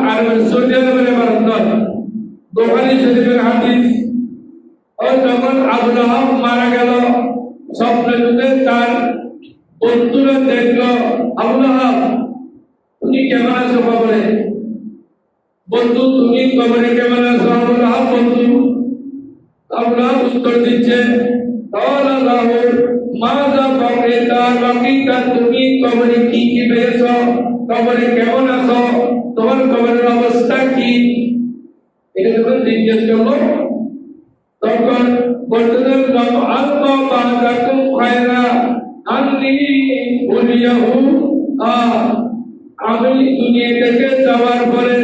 আরবের সৌদি আরবের ইবাদত বুখারী শরীফের হাদিস। ও যখন আবু লাহাব মারা গেল স্বপ্নে তার বন্ধুরা দেখলো আবু লাহাব তুমি কেমন আছো কবরে, বন্ধু তুমি কবরে কেমন আছো আবু লাহাব বন্ধু। আবু লাহাব উত্তর দিচ্ছে তুমি কবরে কি কি পেয়েছো, কবরে কেমন আছো, তোমার কবরের অবস্থা কি, এটা যখন জিজ্ঞেস করলো তখন বলতেন আমি দুনিয়া থেকে যাওয়ার পরে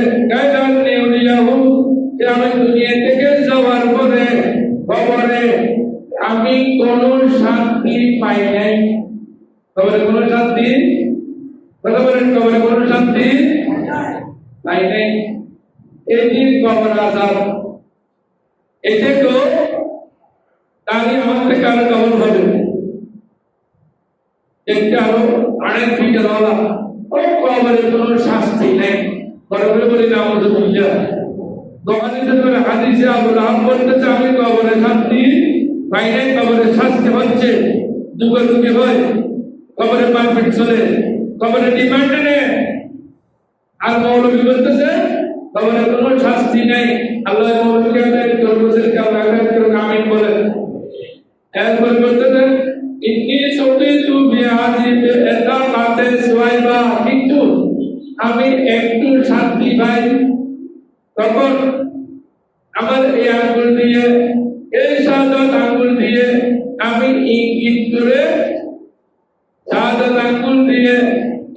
আমি দুনিয়া থেকে যাওয়ার পরে কবরে আমি কোন শান্তি পাই নাই। কবরে কোন শান্তি, কবরে কোন শান্তি পাই নাই। এই যে কবর আযাব, এতে তো দাঁড়িয়ে আমার থেকে আরো কবর হবে, দেখতে আরো অনেক ফিটার হওয়া। ওই কবরে কোন শাস্তি নেই। কবরে বলি না আমাদের বুঝা হাদিসে আবু লাহাব বলতেছে আমি কবরে শান্তি পাই নাই, কবরে শাস্তি হচ্ছে দুঃখে হয়, কবরে পারফেক্ট চলে, কবরে ডিমান্ড নেই। আর মৌলবী বলতেছে কবরে কোনো শাস্তি নেই। আল্লাহ মৌলবীকে আমিন বলেন। এরপর বলতেছে ইন্নী সুবিতু বিহাযিহি ইতাকাতে সুয়াইবা, কিন্তু আমি একটু শান্তি পাই তখন আমার এই আঙ্গুল দিয়ে, এই শাহাদাত আঙ্গুল দিয়ে আমি ইঙ্গিত করে, শাহাদাত আঙ্গুল দিয়ে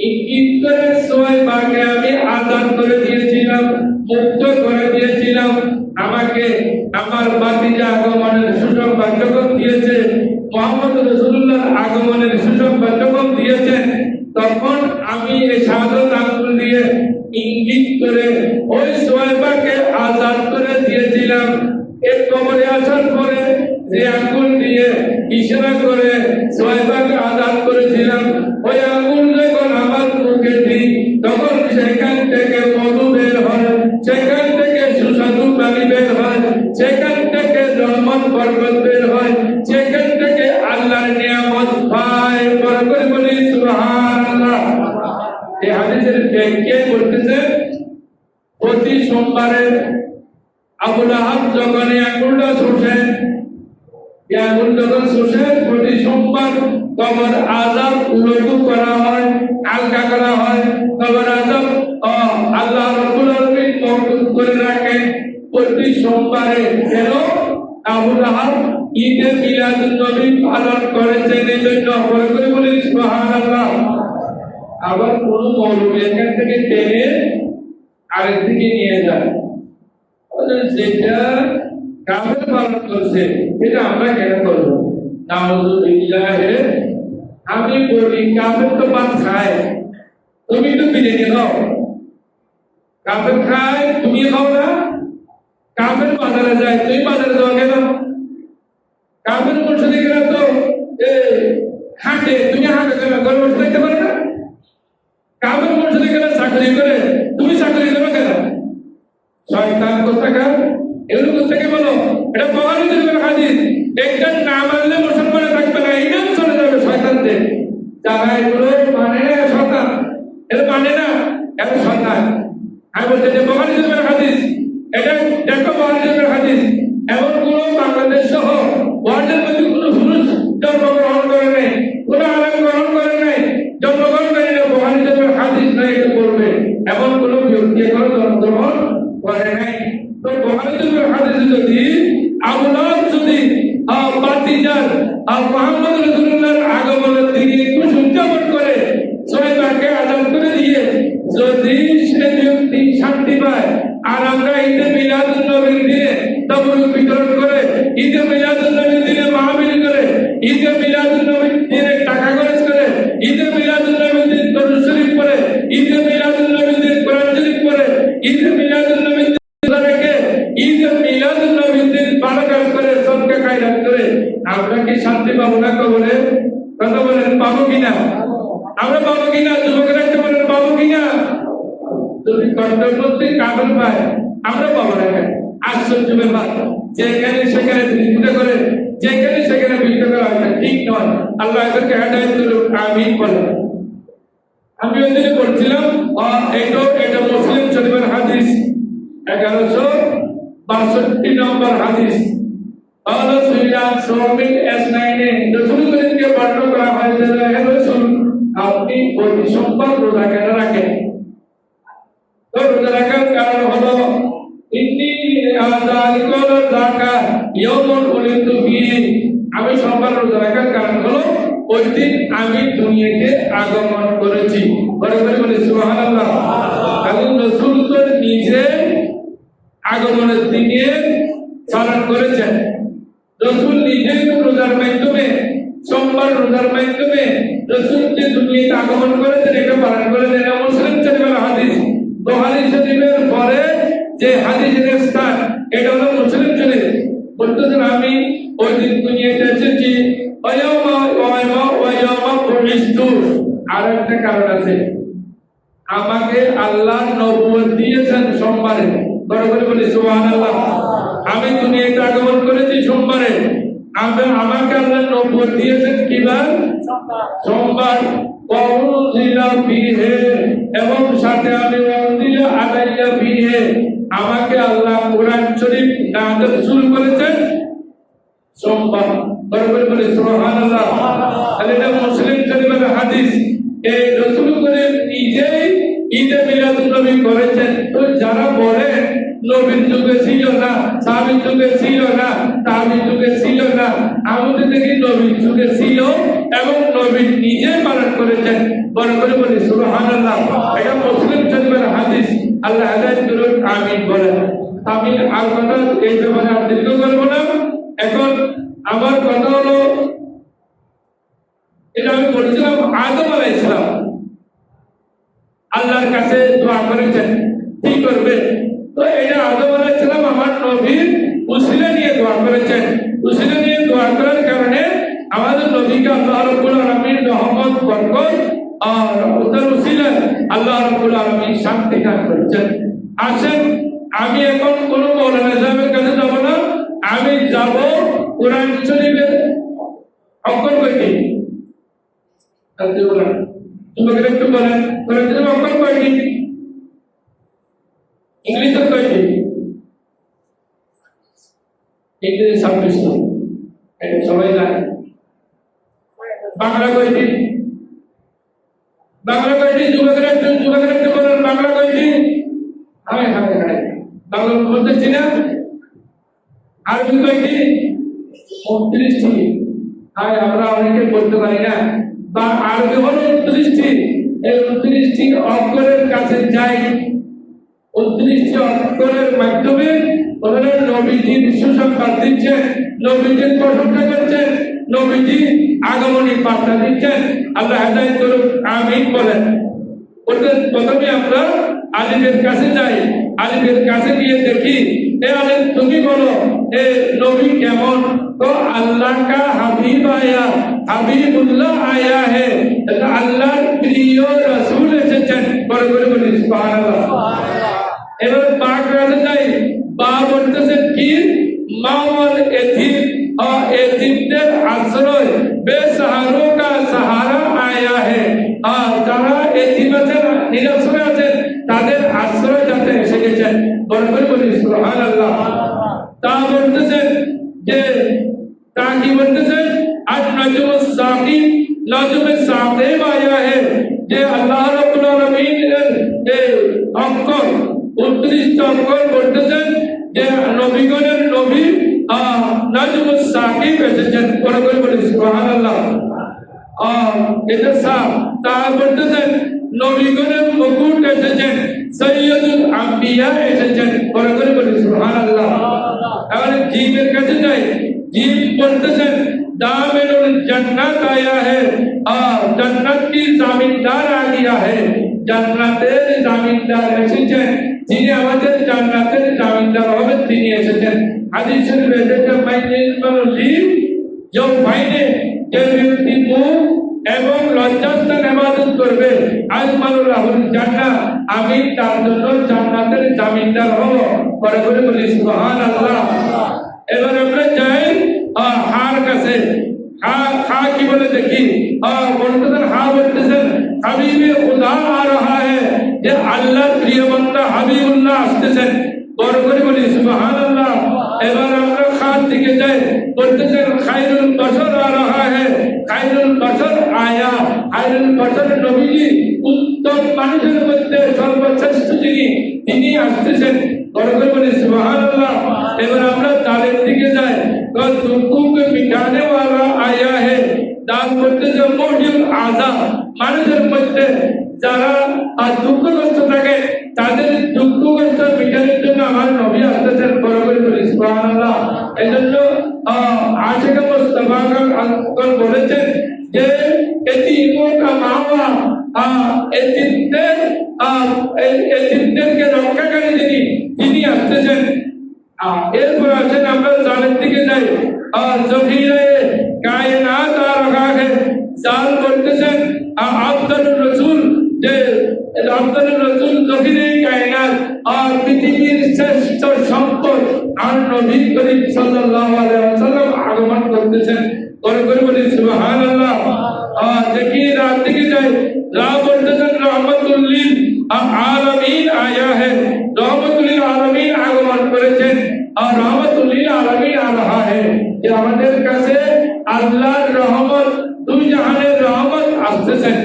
ইঙ্গিত করে সুয়াইবাকে আমি আজাদ করে দিয়েছিলাম, মুক্ত করে দিয়েছিলাম। আমাকে আমার বাতিজা আগমনের সুসংবাদ যখন দিয়েছে, মুহাম্মদ রাসূলুল্লাহ আগমনের সুসংবাদ যখন দিয়েছে, তখন আমি এই শাহাদাত আঙ্গুল দিয়ে ইঙ্গিত করে ওই সুয়াইবাকে আজাদ করে দিয়েছিলাম। এই কবরে আসার পরে যে আঙ্গুল দিয়ে ইশারা করে সুয়াইবাকে আজাদ করেছিলাম, ওই আঙ্গুল যখন আমার মুখে দিই তখন সেখান থেকে মধু বের হয়, সেখান থেকে সুস্বাদু পানি বের হয়, সেখান থেকে রহমত বরকত বের হয়, সেখান থেকে আল্লাহর নিয়ামত পায়। বরকত বলি সুবহানাল্লাহ। এই হাদিসের ব্যাখ্যা করতেছে প্রতি সোমবারে আবু লাহাব যখন এই আঙ্গুলটা শোষে, এই আঙ্গুল যখন শোষে প্রতি সোমবার কবর আযাব লঘু করা হয়, হালকা করা হয়। কবর আযাব আল্লাহ রাব্বুল আলামিন মওকুফ করে রাখে প্রতি সোমবারে। কেন? আবু লাহাব ঈদে মিলাদুন নবী পালন করেছেন, এই জন্য বরকত বলি সুবহানাল্লাহ। আবার কোন মৌলবী এখান থেকে টেনে আরেক দিকে নিয়ে যায়, যেটা কাফের পালন করছে এটা আমরা কেন করবো? নাউযুবিল্লাহ। আমি বলি কাফের তো ভাত খায়, তুমি তো বিরিয়ানি খাও, কাফের খায় তুমি খাও না? কাফের বাজারে যায়, তুমি বাজারে যাও কেন? কাফের মসজিদে গেলে তো হাঁটে, তুমি হাঁটে কেন? ঘরে বসে থাকতে পারো না? কাফের মসজিদে গেলে চাকরি করে, তুমি চাকরি করো কেন? শয়তান কোথাকার, এগুলো কোথাকে বলো? এটা বুখারী শরীফের হাদিস। একটা না মানলে মুসলমানে থাকবে না, ইমান চলে যাবে শয়তানদের। যারা এগুলো মানে না শয়তান, এরা মানে না, এরা শয়তান। আমি বলছি যে বুখারী শরীফের হাদিস, এটা দেখো বুখারী শরীফের হাদিস। এমন কোন বাংলাদেশ সহ ওয়ার্ল্ডের মধ্যে কোন পুরুষ জন্মগ্রহণ করে নাই, কোন আলেম গ্রহণ করে নাই, জন্মগ্রহণ করে না, বুখারী শরীফের হাদিস নাই এটা বলবে এমন কোন ব্যক্তি এখনো জন্মগ্রহণ করে নাই। তো বুখারী শরীফের হাদিসে যদি আবু লাহাব যদি বাতিজার মুহাম্মদ রাসূলুল্লাহর আগমনের দিকে একটু উদযাপন করে সুয়াইবাকে আজাদ করে দিয়ে যদি সে ব্যক্তি শান্তি পায়, আর আমরা ঈদে মিলাদুন নবীর দিনে তাবরুক বিতরণ করে, ঈদে মিলাদুন নবীর দিনে মাহফিল করে, ঈদে মিলাদুন নবীর দিনে টাকা খরচ করে, ঈদে মিলাদুন নবীর দিনে দরুদ শরীফ পড়ে, ঈদে মিলাদুন নবীর দিনে কোরআন শরীফ পড়ে, ঈদে মিলাদুন নবীর দিনে রেখে, ঈদে মিলাদুন নবীর দিনে ভালো কাজ করে, সবকে খায়রাত করে, আমরা কি শান্তি পাবো না কবরে? কথা বলেন, পাবো কিনা? আমরা পাবো কিনা? যুবকরা একটা বলেন, পাবো কিনা? যদি কর্তব্যতে কাবল পায় আমরা পাবো না কেন? আশ্চর্য ব্যাপার, যেখানে সেখানে বিরোধিতা করে, যেখানে সেখানে বিরোধিতা করা হয়, ঠিক নয়। আল্লাহ এদেরকে হেদায়েত করুন, আমিন বলেন। আমি ওই দিনে বলছিলাম এটা মুসলিম শরীফের হাদিস 1162 নম্বর হাদিস। আল্লাহ সুইলাম সোমিল S9 রাসূল করিমকে বর্ণনা করা হয়েছে যে হে রাসূল, আপনি প্রতি সোমবার রোজা কেন রাখেন? তো রোজা রাখার কারণ হলো ইন্নী আযালিকুল যাকাত ইয়াউমুল উলিদতু ফীহি, আমি সোমবার রোজা রাখার কারণ হলো ওই দিন আমি দুনিয়াতে আগমন করেছি। বলে সুবহানাল্লাহ। কারণ রাসূল তো নিজে আগমনের দিনে পালন করেছেন। রাসূল নিজে রোজার মাধ্যমে, সোমবার রোজার মাধ্যমে রাসূল যে দুনিয়াতে আগমন করেছেন এটা পালন করেছেন। এটা মুসলিম শরীফের হাদিস। বুখারী শরীফের পরে যে হাদিসের স্থান এটা হলো মুসলিম শরীফ। বলতেছেন আমি ওই দিন দুনিয়াতে এসেছি। আর একটা কারণ আছে, আমাকে আল্লাহ নবুয়ত দিয়েছেন সোমবারে। বরাবর বলি সুবহানাল্লাহ। আমি দুনিয়াতে আগমন করেছি সোমবারে, আমাকে আল্লাহ নবুয়ত দিয়েছেন কিবার? সোমবার। এবং সাথে আমি আলাইয়া ফিহে, আমাকে আল্লাহ কোরআন শরীফ নাযিল শুরু করেছেন সোমবার। বরাবর বলি সুবহানাল্লাহ। এটা মুসলিম শরীফের হাদিস। এই রাসূল করিম নিজেই ঈদে মিলাদুন নবী করেছেন। তো যারা বলে নবীর যুগে ছিল না, সাহাবীর যুগে ছিল না, তাবিঈন যুগে ছিল না, আমাদের দেখি নবীর যুগে ছিল এবং নবী নিজে পালন করেছেন। বরাবর বলি সুবহানাল্লাহ। এটা মুসলিম শরীফের হাদিস। আল্লাহ হেদায়েত করুন, আমিন বলেন। আমি আর কথা এই ব্যাপারে আর দীর্ঘ করব না। এখন আমার কথা হলো, এটা আমি বলছিলাম আদম আলাইহিস সালাম আল্লাহর কাছে দোয়া করেছেন কি করবে। তো এটা আদম আলাইহিস সালাম আমার নবীর উসিলা নিয়ে দোয়া করেছেন। উসিলা নিয়ে দোয়া করার কারণে আমাদের নবীকে আল্লাহ রাব্বুল আলামিন রহমত, বরকত আর উত্তর উসিলা আল্লাহ রাব্বুল আলামিন শান্তি দান করেছেন। আসেন, আমি এখন কোন মাওলানা সাহেবের কাছে যাব না, আমি যাব কোরআন শরীফের অক্ষর কয়টি? তাতে বলেন, তোমাকে একটু বলেন কোরআন শরীফের অক্ষর কয়টি? ইংলিশে কয়টি? ইংলিশে 26টি, এটা সবাই জানে। বাংলা কয়টি? বাংলা কয়টি? যুবকেরা একটু বলেন, বাংলা কয়টি? হায় হায় হায়, বাংলা বলতেছি না। আরবি কয়টি? 29টি। হায়, আমরা অনেকে বলতে পারি না। বা আরবি হলো 29টি। এই 29টি অক্ষরের কাছে যাই। 29টি অক্ষরের মাধ্যমে ওনারা নবীজির সুসংবাদ দিচ্ছেন, নবীজির প্রশংসা করছেন, নবীজি আগমনী বার্তা দিচ্ছেন। আল্লাহ হেদায়েত করুন, আমিন বলেন। প্রথমে আমরা আলিমের কাছে যাই, আলিমের কাছে গিয়ে দেখি, এ আলিম তুমি বলো এ নবী কেমন? তো আল্লাহ কা হাবিব আয়া, হাবিবুল্লাহ আয়া হে, আল্লাহর প্রিয় রাসূল এসেছেন। বড় করে বলি সুবহানাল্লাহ। এবার পাক কাছে যাই, বা বলতেছেন কি? মাওয়াল এতিম, এতিমদের আশ্রয়, বেসাহারো কা সাহারা আয়া হে, যারা এতিম আছেন, নিরাশ্রয় আছেন, তাদের আশ্রয় যাতে এসে গেছেন। বড় করে বলি সুবহানাল্লাহ। তা বলতেছেন যে, তা কি বলতেছেন? আজ নজমুস সাকিব, নজমে সাকিব আয়া হে, যে আল্লাহ রাব্বুল আলামিনের যে অক্ষর 29টা অক্ষর বলতেছেন যে নবীগণের নবী নজমুস সাকিব এসেছেন। বড় করে বলি সুবহানাল্লাহ। এটা সাপ। তা বলতেছেন নবীগণের মুকুট এসেছেন, সৈয়দুল আম্বিয়া এসেছেন। বড় করে বলি সুবহানাল্লাহ। এবার জিমের কাছে যাই, জিম বলতেছেন दामिनुल जन्नत आया है और जन्नत की जामीनदार आ गया है। জান্নাতের জামিনদার এসেছেন, যিনি আমাদের জান্নাতের জামিনদার হবেন তিনি এসেছেন। হাদিস শরীফে এসেছে, মাইনিল মারলি जो भाई ने व्यक्ति को এবং লজ্জাস্থান ইবাদত করবে আজমানুল্লাহুল জান্নাহ, আমি তার জন্য জান্নাতের জামিনদার হব। পরে করে বলি সুবহানাল্লাহ। এবার আমরা যাই হার কাছে। খা কি বলে দেখি, বলতেছেন হা বলতেছেন হাবিবে খুদা আ রহা হ্যায়, যে আল্লাহর প্রিয় বান্দা হাবিবুল্লাহ আসতেছেন। বড় করে বলি সুবহানাল্লাহ। এবার আমরা খার দিকে যাই, বলতেছেন খায়রুল বাশর আ রহা হ্যায়, খায়রুল বাশর আয়া, খায়রুল বাশর নবীজি, উত্তম মানুষের মধ্যে সর্বশ্রেষ্ঠ যিনি, তিনি আসতেছেন। বড় করে বলি সুবহানাল্লাহ। এবার আমরা তালের দিকে যাই, দুঃখকে মিটানে ওয়ালা আয়া হে, দান করতেছে মহিউল আযা, মানুষের মধ্যে যারা দুঃখগ্রস্ত থাকে তাদের দুঃখ কষ্ট মিটানোর জন্য আমার নবী আসতেছেন। বড় করে বলি সুবহানাল্লাহ। এই জন্য আশিক মুস্তাফা আঙ্কল বলেছেন যে এতিমোं का मावा, এতিমদেরকে রক্ষাকারী যিনি, তিনি আসতেছেন। এরপর আছেন আমরা জালের দিকে যাই, জহিরে কায়নাত আ রহা হ্যায়, জাল করতেছেন আফদালুর রাসূল, যে আফদালুর রাসূল জহিরে কায়নাত, আর পৃথিবীর শ্রেষ্ঠ সম্পদ আর নবী করিম সাল্লাল্লাহু আলাইহি ওয়াসাল্লাম আগমন করতেছেন। করে করে বলি সুবহানাল্লাহ। দেখি রাত দিকে যাই, রা বলতেছেন রহমাতুল লিল আলামিন আয়া হ্যায়, রহমাতুল লিল আলামিন আগমন করেছেন। আর রহমাতুল লিল আলামিন আ রহা হ্যায়, যে আমাদের কাছে আল্লাহর রহমত, দুই জাহানের রহমত আসতেছেন।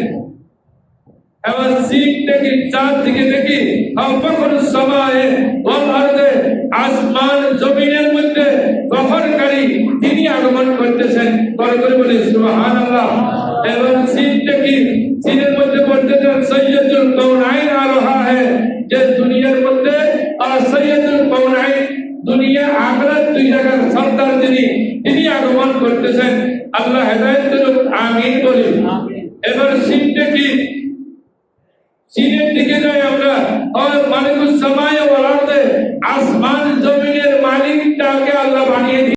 এবার সিট থেকে চাঁদ দিকে দেখি, ফখরুস সামায়ে ওয়াল আরদে, আসমান জমিনের মধ্যে ফখরকারী তিনি আগমন করতেছেন। করে করে বলি সুবহানাল্লাহ। এবার সিট দেখি, সিনের মধ্যে বলতেছেন সৈয়দুল কাউনাইন আ রহা হ্যায়, যে দুনিয়ার মধ্যে সৈয়দুল কাউনাইন, দুনিয়া আখিরাত দুই জায়গার সর্দার যিনি, তিনি আগমন করতেছেন। আল্লাহ হেদায়েত করুন, আমিন বলি। এবার সিট দেখি, সিনের দিকে যাই আমরা, মালিকুস সামায়ে ওয়াল আরদে, আসমান জমিনের মালিকটাকে আল্লাহ বানিয়ে